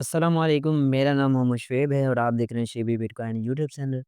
अस्सलाम वालेकुम, मेरा नाम मोहम्मद शुएब है और आप देख रहे हैं शेबी बिटकॉइन यूट्यूब चैनल।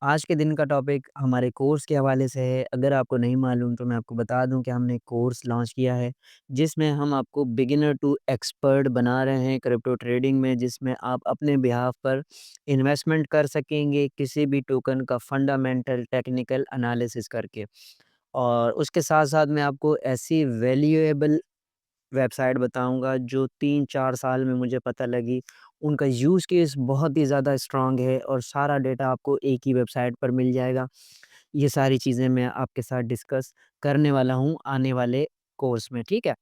आज के दिन का टॉपिक हमारे कोर्स के हवाले से है। अगर आपको नहीं मालूम तो मैं आपको बता दूं कि हमने एक कोर्स लॉन्च किया है, जिसमें हम आपको बिगिनर टू एक्सपर्ट बना रहे हैं क्रिप्टो ट्रेडिंग में, जिसमें आप अपने बिहाफ पर इन्वेस्टमेंट कर सकेंगे किसी भी टोकन का फंडामेंटल टेक्निकल एनालिसिस करके। और उसके साथ-साथ मैं आपको ऐसी वैल्यूएबल वेबसाइट बताऊँगा जो 3-4 साल में मुझे पता लगी। उनका यूज़ केस बहुत ही ज़्यादा स्ट्रॉन्ग है और सारा डेटा आपको एक ही वेबसाइट पर मिल जाएगा। ये सारी चीज़ें मैं आपके साथ डिस्कस करने वाला हूँ आने वाले कोर्स में, ठीक है?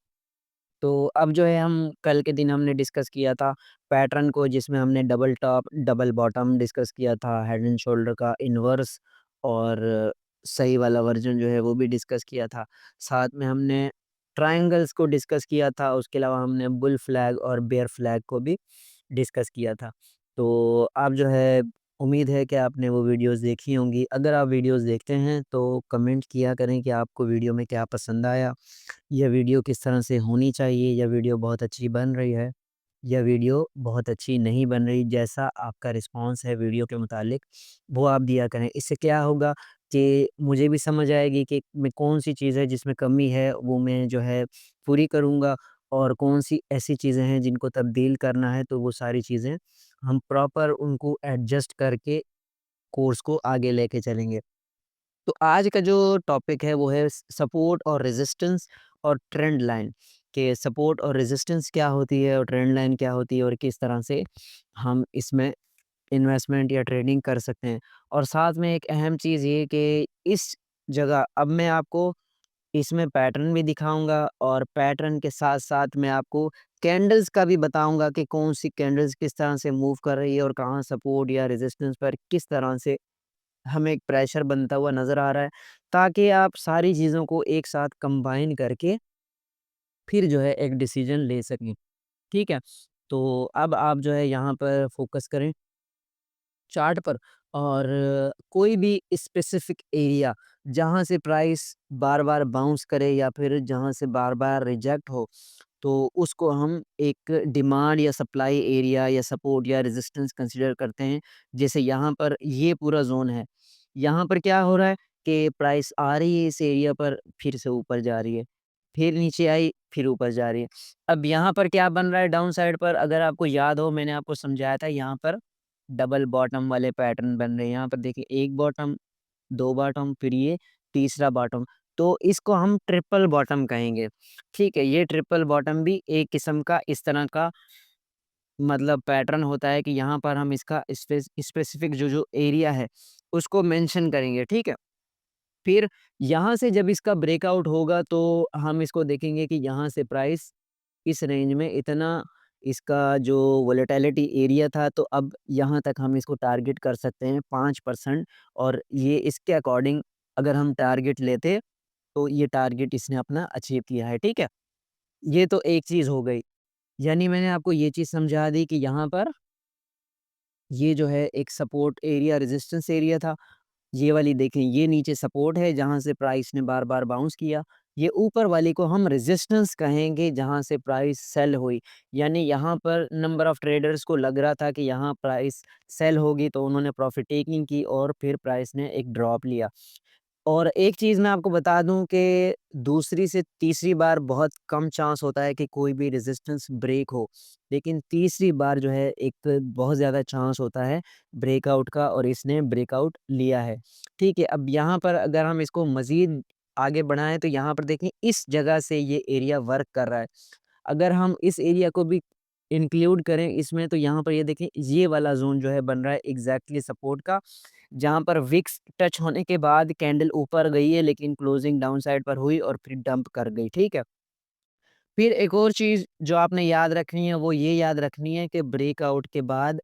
तो अब जो है हम कल के दिन हमने डिस्कस किया था पैटर्न को, जिसमें हमने double top, double bottom discuss किया था, हेड एंड शोल्डर का इन्वर्स और सही वाला वर्ज़न जो है वो भी डिस्कस किया था। साथ में हमने ट्रायंगल्स को डिस्कस किया था, उसके अलावा हमने बुल फ्लैग और बेयर फ्लैग को भी डिस्कस किया था। तो आप जो है उम्मीद है कि आपने वो वीडियोज़ देखी होंगी। अगर आप वीडियोज़ देखते हैं तो कमेंट किया करें कि आपको वीडियो में क्या पसंद आया? यह वीडियो किस तरह से होनी चाहिए, यह वीडियो बहुत अच्छी बन रही है, यह वीडियो बहुत अच्छी नहीं बन रही, जैसा आपका रिस्पॉन्स है वीडियो के मुतालिक, वो आप दिया करें। इससे क्या होगा कि मुझे भी समझ आएगी कि मैं कौन-सी चीज़ है जिसमें कमी है, वो मैं जो है पूरी करूँगा और कौन-सी ऐसी चीज़ें हैं जिनको तब्दील करना है, तो वो सारी चीज़ें हम प्रॉपर उनको एडजस्ट करके कोर्स को आगे लेके चलेंगे। तो आज का जो टॉपिक है वो है सपोर्ट और रेजिस्टेंस और ट्रेंड लाइन, कि सपोर्ट और रेजिस्टेंस क्या होती है और ट्रेंड लाइन क्या होती है और किस तरह से हम इसमें इन्वेस्टमेंट या ट्रेडिंग कर सकते हैं। और साथ में एक अहम चीज़ ये कि इस जगह अब मैं आपको इसमें पैटर्न भी दिखाऊंगा और पैटर्न के साथ साथ मैं आपको कैंडल्स का भी बताऊंगा कि कौन सी कैंडल्स किस तरह से मूव कर रही है और कहाँ सपोर्ट या रेजिस्टेंस पर किस तरह से हमें एक प्रेशर बनता हुआ नज़र आ रहा है, ताकि आप सारी चीज़ों को एक साथ कंबाइन करके फिर जो है एक डिसीजन ले सकें, ठीक है? तो अब आप जो है यहाँ पर फ़ोकस करें चार्ट पर और कोई भी स्पेसिफिक एरिया जहाँ से प्राइस बार-बार बाउंस करे या फिर जहाँ से बार-बार रिजेक्ट हो, तो उसको हम एक डिमांड या सप्लाई एरिया या सपोर्ट या रेजिस्टेंस कंसीडर करते हैं। जैसे यहाँ पर ये पूरा ज़ोन है। यहाँ पर क्या हो रहा है कि प्राइस आ रही है इस एरिया पर, फिर से ऊपर जा रही है, फिर नीचे आई, फिर ऊपर जा रही है। अब यहाँ पर क्या बन रहा है डाउन साइड पर, अगर आपको याद हो मैंने आपको समझाया था, यहाँ पर डबल बॉटम वाले पैटर्न बन रहे हैं। यहाँ पर देखिए 1 बॉटम, 2 बॉटम, फिर ये तीसरा बॉटम। तो इसको हम ट्रिपल बॉटम कहेंगे। ठीक है, ये ट्रिपल बॉटम भी एक किस्म का इस तरह का मतलब पैटर्न होता है कि यहाँ पर हम इसका स्पेसिफिक जो एरिया है उसको मेंशन करेंगे, ठीक है? फिर यहाँ से जब इसका ब्रेकआउट होगा तो हम इसको देखेंगे कि यहाँ से प्राइस इस रेंज में इतना, इसका जो वोलेटिलिटी एरिया था, तो अब यहाँ तक हम इसको टारगेट कर सकते हैं 5%। और ये इसके अकॉर्डिंग अगर हम टारगेट लेते तो ये टारगेट इसने अपना अचीव किया है, ठीक है? ये तो एक चीज़ हो गई। यानी मैंने आपको ये चीज़ समझा दी कि यहाँ पर ये जो है एक सपोर्ट एरिया, रेजिस्टेंस एरिया था। ये वाली देखें, ये नीचे सपोर्ट है जहाँ से प्राइस ने बार-बार बाउंस किया। ये ऊपर वाली को हम रेजिस्टेंस कहेंगे जहाँ से प्राइस सेल हुई। यानी यहाँ पर नंबर ऑफ ट्रेडर्स को लग रहा था कि यहाँ प्राइस सेल होगी, तो उन्होंने प्रॉफिट टेकिंग की और फिर प्राइस ने एक ड्रॉप लिया। और एक चीज़ मैं आपको बता दूँ कि दूसरी से तीसरी बार बहुत कम चांस होता है कि कोई भी रेजिस्टेंस ब्रेक हो। लेकिन तीसरी बार जो है एक बहुत ज़्यादा चांस होता है ब्रेकआउट का, और इसने ब्रेकआउट लिया है। ठीक है, अब यहाँ पर अगर हम इसको मज़ीद आगे बढ़ाएँ तो यहाँ पर देखें इस जगह से ये एरिया वर्क कर रहा है। अगर हम इस एरिया को भी इंक्लूड करें इसमें, तो यहाँ पर ये देखें ये वाला ज़ोन जो है बन रहा है एग्ज़ैक्टली सपोर्ट का, जहाँ पर विक्स टच होने के बाद कैंडल ऊपर गई है लेकिन क्लोजिंग डाउन साइड पर हुई और फिर डंप कर गई, ठीक है? फिर एक और चीज़ जो आपने याद रखनी है वो ये याद रखनी है कि ब्रेकआउट के बाद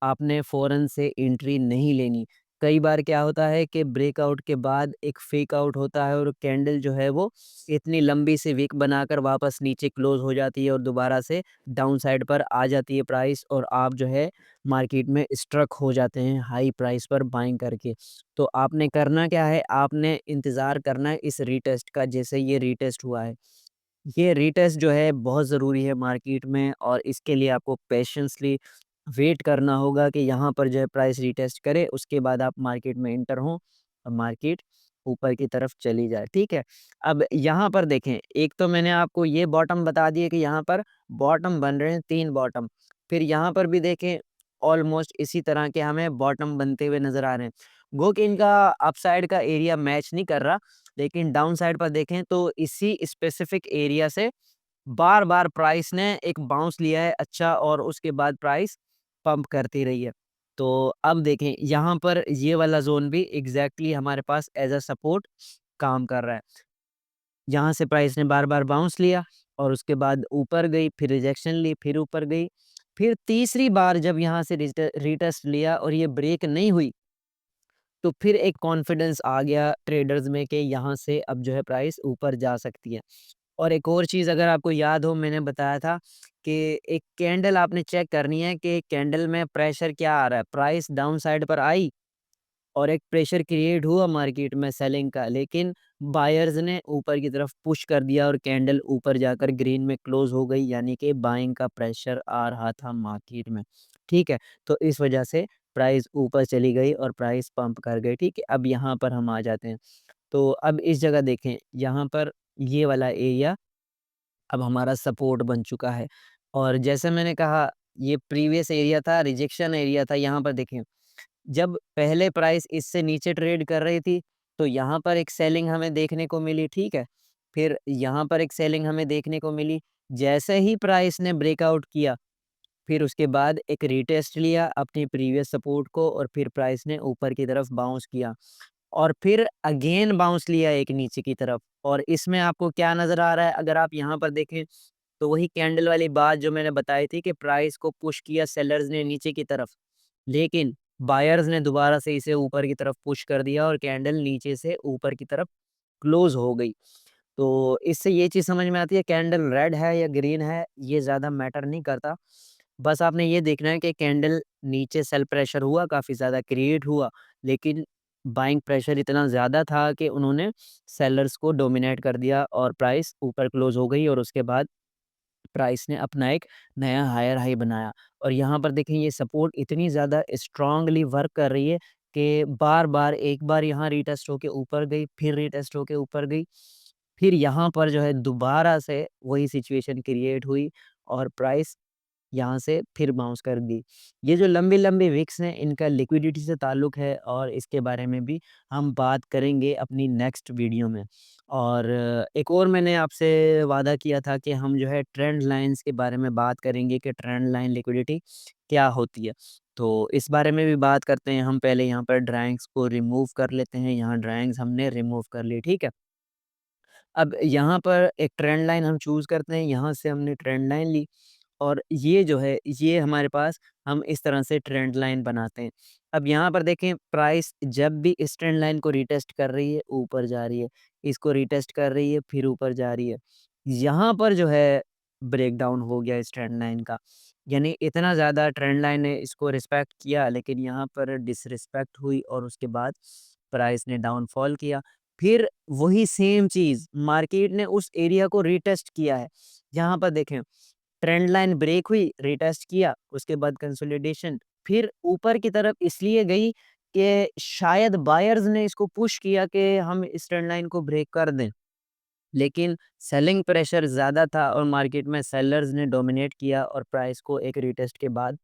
आपने फ़ौरन से एंट्री नहीं लेनी। कई बार क्या होता है कि ब्रेकआउट के बाद एक फेक आउट होता है और कैंडल जो है वो इतनी लंबी सी विक बनाकर वापस नीचे क्लोज़ हो जाती है और दोबारा से डाउन साइड पर आ जाती है प्राइस, और आप जो है मार्केट में स्ट्रक हो जाते हैं हाई प्राइस पर बाइंग करके। तो आपने करना क्या है, आपने इंतज़ार करना है इस रीटेस्ट का, जैसे ये रीटेस्ट हुआ है। ये रीटेस्ट जो है बहुत ज़रूरी है मार्केट में, और इसके लिए आपको पेशेंसली वेट करना होगा कि यहाँ पर जो है प्राइस रीटेस्ट करे, उसके बाद आप मार्केट में एंटर हों और मार्केट ऊपर की तरफ चली जाए, ठीक है? अब यहाँ पर देखें, एक तो मैंने आपको ये बॉटम बता दिए कि यहाँ पर बॉटम बन रहे हैं 3 बॉटम। फिर यहाँ पर भी देखें, ऑलमोस्ट इसी तरह के हमें बॉटम बनते हुए नज़र आ रहे हैं। गो कि इनका अपसाइड का एरिया मैच नहीं कर रहा, लेकिन डाउन साइड पर देखें तो इसी स्पेसिफिक एरिया से बार-बार प्राइस ने एक बाउंस लिया है अच्छा, और उसके बाद प्राइस पंप करती रही है। तो अब देखें, यहाँ पर ये वाला ज़ोन भी एग्ज़ैक्टली हमारे पास एज़ अ सपोर्ट काम कर रहा है। यहाँ से प्राइस ने बार-बार बाउंस लिया और उसके बाद ऊपर गई, फिर रिजेक्शन ली, फिर ऊपर गई। फिर तीसरी बार जब यहाँ से रीटेस्ट लिया और ये ब्रेक नहीं हुई, तो फिर एक कॉन्फिडेंस आ गया ट्रेडर्स में कि यहाँ से अब जो है प्राइस ऊपर जा सकती है। और एक और चीज़ अगर आपको याद हो, मैंने बताया था कि एक कैंडल आपने चेक करनी है कि कैंडल में प्रेशर क्या आ रहा है। प्राइस डाउन साइड पर आई और एक प्रेशर क्रिएट हुआ मार्केट में सेलिंग का, लेकिन बायर्स ने ऊपर की तरफ पुश कर दिया और कैंडल ऊपर जाकर ग्रीन में क्लोज हो गई, यानी कि बाइंग का प्रेशर आ रहा था मार्केट में, ठीक है? तो इस वजह से प्राइस ऊपर चली गई और प्राइस पंप कर गई, ठीक है? अब यहाँ पर हम आ जाते हैं। तो अब इस जगह देखें, यहाँ पर ये वाला एरिया अब हमारा सपोर्ट बन चुका है, और जैसे मैंने कहा, ये प्रीवियस एरिया था, रिजेक्शन एरिया था। यहाँ पर देखें, जब पहले प्राइस इससे नीचे ट्रेड कर रही थी, तो यहाँ पर एक सेलिंग हमें देखने को मिली, ठीक है? फिर यहाँ पर एक सेलिंग हमें देखने को मिली। जैसे ही प्राइस ने ब्रेकआउट किया, फिर उसके बाद एक रीटेस्ट लिया अपनी प्रीवियस सपोर्ट को, और फिर प्राइस ने ऊपर की तरफ बाउंस किया और फिर अगेन बाउंस लिया एक नीचे की तरफ। और इसमें आपको क्या नज़र आ रहा है, अगर आप यहाँ पर देखें, तो वही कैंडल वाली बात जो मैंने बताई थी कि प्राइस को पुश किया सेलर्स ने नीचे की तरफ, लेकिन बायर्स ने दोबारा से इसे ऊपर की तरफ पुश कर दिया और कैंडल नीचे से ऊपर की तरफ क्लोज हो गई। तो इससे ये चीज़ समझ में आती है, कैंडल रेड है या ग्रीन है, ये ज़्यादा मैटर नहीं करता। बस आपने ये देखना है कि कैंडल नीचे सेल प्रेशर हुआ, काफ़ी ज़्यादा क्रिएट हुआ, लेकिन बाइंग प्रेशर इतना ज़्यादा था कि उन्होंने सेलर्स को डोमिनेट कर दिया और प्राइस ऊपर क्लोज़ हो गई, और उसके बाद प्राइस ने अपना एक नया हायर हाई बनाया। और यहाँ पर देखें, ये सपोर्ट इतनी ज़्यादा स्ट्रांगली वर्क कर रही है कि बार-बार, एक बार यहाँ रीटेस्ट होके ऊपर गई, फिर रीटेस्ट होके ऊपर गई, फिर यहाँ पर जो है दोबारा से वही सिचुएशन क्रिएट हुई और प्राइस यहाँ से फिर बाउंस कर दी। ये जो लंबी-लंबी विक्स हैं, इनका लिक्विडिटी से ताल्लुक है, और इसके बारे में भी हम बात करेंगे अपनी नेक्स्ट वीडियो में। और एक और मैंने आपसे वादा किया था कि हम जो है ट्रेंड लाइन्स के बारे में बात करेंगे कि ट्रेंड लाइन लिक्विडिटी क्या होती है। तो इस बारे में भी बात करते हैं। हम पहले यहाँ पर ड्राइंग्स को रिमूव कर लेते हैं। यहाँ ड्राइंग्स हमने रिमूव कर ली, ठीक है? अब यहाँ पर एक ट्रेंड लाइन हम चूज़ करते हैं, यहाँ से हमने ट्रेंड लाइन ली, और ये जो है, ये हमारे पास, हम इस तरह से ट्रेंड लाइन बनाते हैं। अब यहाँ पर देखें, प्राइस जब भी इस ट्रेंड लाइन को रीटेस्ट कर रही है, ऊपर जा रही है, इसको रीटेस्ट कर रही है, फिर ऊपर जा रही है। यहाँ पर जो है ब्रेकडाउन हो गया इस ट्रेंड लाइन का, यानी इतना ज़्यादा ट्रेंड लाइन ने इसको रिस्पेक्ट किया, लेकिन यहाँ पर डिसरिस्पेक्ट हुई और उसके बाद प्राइस ने डाउनफॉल किया। फिर वही सेम चीज़ मार्केट ने उस एरिया को रीटेस्ट किया है। यहाँ पर देखें, ट्रेंड लाइन ब्रेक हुई, रीटेस्ट किया, उसके बाद कंसोलिडेशन, फिर ऊपर की तरफ इसलिए गई कि शायद बायर्स ने इसको पुश किया कि हम इस ट्रेंड लाइन को ब्रेक कर दें। लेकिन सेलिंग प्रेशर ज़्यादा था और मार्केट में सेलर्स ने डोमिनेट किया और प्राइस को एक रीटेस्ट के बाद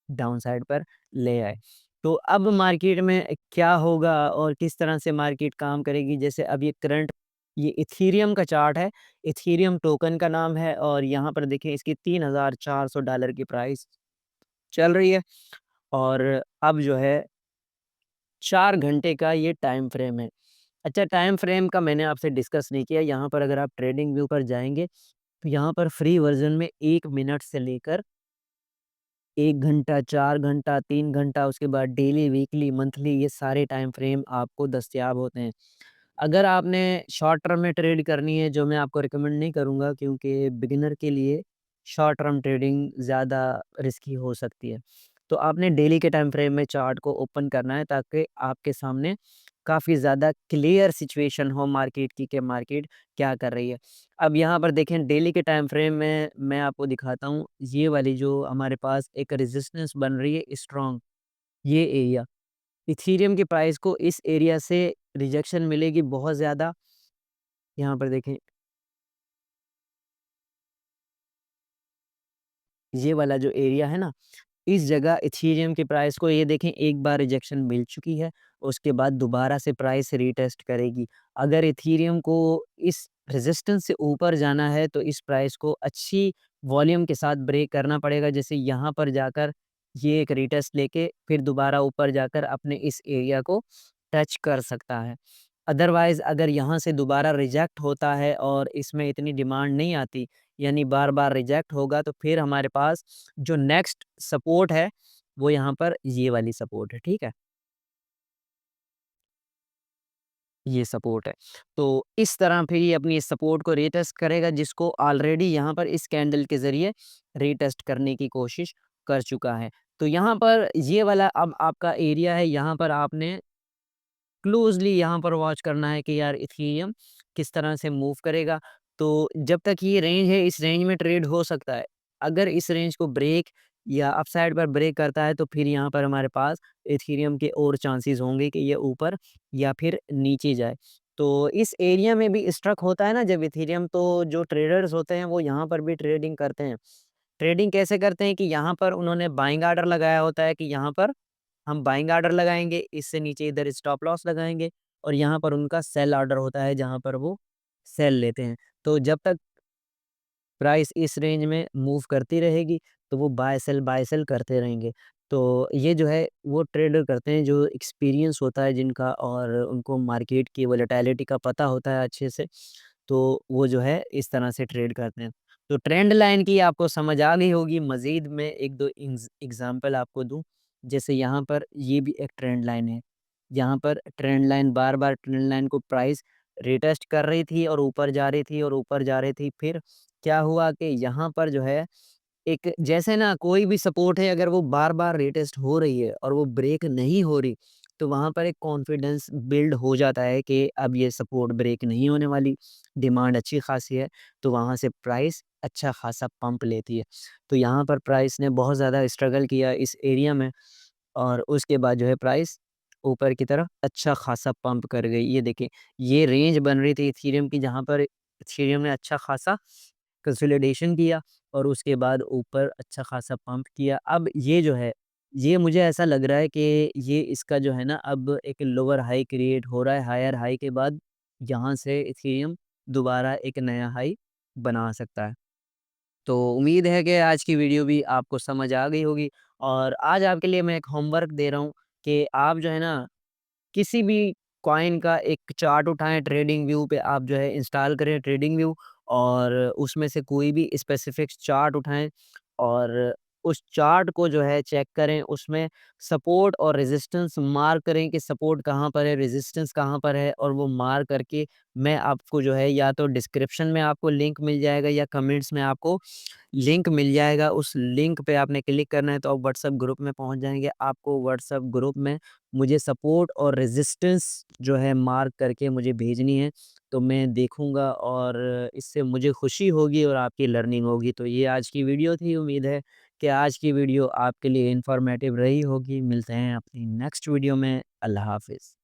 डाउन साइड पर ले आए। तो अब मार्केट में क्या होगा और किस तरह से मार्केट काम करेगी? जैसे अब ये करंट, ये इथेरियम का चार्ट है, इथेरियम टोकन का नाम है, और यहाँ पर देखिए इसकी $3,400 की प्राइस चल रही है, और अब जो है 4 घंटे का ये टाइम फ्रेम है। अच्छा, टाइम फ्रेम का मैंने आपसे डिस्कस नहीं किया। यहाँ पर अगर आप ट्रेडिंग व्यू पर जाएँगे, तो यहाँ पर फ्री वर्ज़न में 1 मिनट से लेकर 1 घंटा, 4 घंटा, 3 घंटा, उसके बाद डेली, वीकली, मंथली, ये सारे टाइम फ्रेम आपको दस्तयाब होते हैं। अगर आपने शॉर्ट टर्म में ट्रेड करनी है, जो मैं आपको रिकमेंड नहीं करूँगा, क्योंकि बिगिनर के लिए शॉर्ट टर्म ट्रेडिंग ज़्यादा रिस्की हो सकती है। तो आपने डेली के टाइम फ्रेम में चार्ट को ओपन करना है, ताकि आपके सामने काफ़ी ज़्यादा क्लियर सिचुएशन हो मार्केट की कि मार्केट क्या कर रही है। अब यहाँ पर देखें डेली के टाइम फ्रेम में मैं आपको दिखाता हूँ, ये वाली जो हमारे पास एक रेजिस्टेंस बन रही है स्ट्रॉन्ग, ये एरिया। इथेरियम की प्राइस को इस एरिया से रिजेक्शन मिलेगी बहुत ज़्यादा। यहाँ पर देखें, ये वाला जो एरिया है ना, इस जगह इथेरियम की प्राइस को ये देखें एक बार रिजेक्शन मिल चुकी है, उसके बाद दोबारा से प्राइस रीटेस्ट करेगी। अगर इथेरियम को इस रेजिस्टेंस से ऊपर जाना है तो इस प्राइस को अच्छी वॉल्यूम के साथ ब्रेक करना पड़ेगा। जैसे यहाँ पर जाकर ये एक रीटेस्ट लेके फिर दोबारा ऊपर जाकर अपने इस एरिया को टच कर सकता है। अदरवाइज़ अगर यहाँ से दोबारा रिजेक्ट होता है और इसमें इतनी डिमांड नहीं आती, यानी बार-बार रिजेक्ट होगा, तो फिर हमारे पास जो नेक्स्ट सपोर्ट है, वो यहाँ पर ये वाली सपोर्ट है, ठीक है? ये सपोर्ट है। तो इस तरह फिर ये अपनी इस सपोर्ट को रीटेस्ट करेगा, जिसको ऑलरेडी यहाँ पर इस कैंडल के ज़रिए रीटेस्ट करने की कोशिश कर चुका है। तो यहाँ पर ये वाला अब आपका एरिया है, यहाँ पर आपने क्लोज़ली यहाँ पर वॉच करना है कि यार इथेरियम किस तरह से मूव करेगा। तो जब तक ये रेंज है, इस रेंज में ट्रेड हो सकता है। अगर इस रेंज को ब्रेक या अपसाइड पर ब्रेक करता है तो फिर यहाँ पर हमारे पास इथेरियम के और चांसेस होंगे कि ये ऊपर या फिर नीचे जाए। तो इस एरिया में भी स्ट्रक होता है ना जब इथेरियम, तो जो ट्रेडर्स होते हैं वो यहाँ पर भी ट्रेडिंग करते हैं। ट्रेडिंग कैसे करते हैं कि यहाँ पर उन्होंने बाइंग ऑर्डर लगाया होता है कि यहाँ पर हम बाइंग ऑर्डर लगाएँगे, इससे नीचे इधर स्टॉप लॉस लगाएँगे और यहाँ पर उनका सेल ऑर्डर होता है जहाँ पर वो सेल लेते हैं। तो जब तक प्राइस इस रेंज में मूव करती रहेगी, तो वो बाय सेल करते रहेंगे। तो ये जो है वो ट्रेडर करते हैं जो एक्सपीरियंस होता है जिनका और उनको मार्केट की वोलेटिलिटी का पता होता है अच्छे से, तो वो जो है इस तरह से ट्रेड करते हैं। तो ट्रेंड लाइन की आपको समझ आ गई होगी, मज़ीद मैं 1-2 एग्ज़ाम्पल आपको दूँ। जैसे यहाँ पर ये भी एक ट्रेंड लाइन है। यहाँ पर ट्रेंड लाइन बार-बार ट्रेंड लाइन को प्राइस रिटेस्ट कर रही थी और ऊपर जा रही थी और ऊपर जा रही थी। फिर क्या हुआ कि यहाँ पर जो है एक जैसे ना कोई भी सपोर्ट है अगर वो बार-बार रिटेस्ट हो रही है और वो ब्रेक नहीं हो रही, तो वहाँ पर एक कॉन्फिडेंस बिल्ड हो जाता है कि अब ये सपोर्ट ब्रेक नहीं होने वाली, डिमांड अच्छी खासी है, तो वहाँ से प्राइस अच्छा खासा पंप लेती है। तो यहाँ पर प्राइस ने बहुत ज़्यादा स्ट्रगल किया इस एरिया में और उसके बाद जो है प्राइस ऊपर की तरफ अच्छा खासा पंप कर गई। ये देखिए, ये रेंज बन रही थी इथेरियम की जहाँ पर इथेरियम ने अच्छा खासा कंसोलिडेशन किया और उसके बाद ऊपर अच्छा खासा पंप किया। अब ये जो है, ये मुझे ऐसा लग रहा है कि ये इसका जो है ना अब एक लोअर हाई क्रिएट हो रहा है, हायर हाई के बाद यहाँ से इथेरियम दोबारा एक नया हाई बना सकता है। तो उम्मीद है कि आज की वीडियो भी आपको समझ आ गई होगी और आज आपके लिए मैं एक होमवर्क दे रहा हूँ कि आप जो है ना किसी भी कॉइन का एक चार्ट उठाएँ, ट्रेडिंग व्यू पे आप जो है इंस्टॉल करें ट्रेडिंग व्यू और उसमें से कोई भी स्पेसिफिक चार्ट उठाएँ और उस चार्ट को जो है चेक करें, उसमें सपोर्ट और रेजिस्टेंस मार्क करें कि सपोर्ट कहाँ पर है, रेजिस्टेंस कहाँ पर है और वो मार्क करके मैं आपको जो है या तो डिस्क्रिप्शन में आपको लिंक मिल जाएगा या कमेंट्स में आपको लिंक मिल जाएगा। उस लिंक पे आपने क्लिक करना है तो आप व्हाट्सएप ग्रुप में पहुँच जाएँगे। आपको व्हाट्सएप ग्रुप में मुझे सपोर्ट और रेजिस्टेंस जो है मार्क करके मुझे भेजनी है, तो मैं देखूँगा और इससे मुझे खुशी होगी और आपकी लर्निंग होगी। तो ये आज की वीडियो थी, उम्मीद है कि आज की वीडियो आपके लिए इन्फॉर्मेटिव रही होगी। मिलते हैं अपनी नेक्स्ट वीडियो में। अल्लाह हाफ़िज़।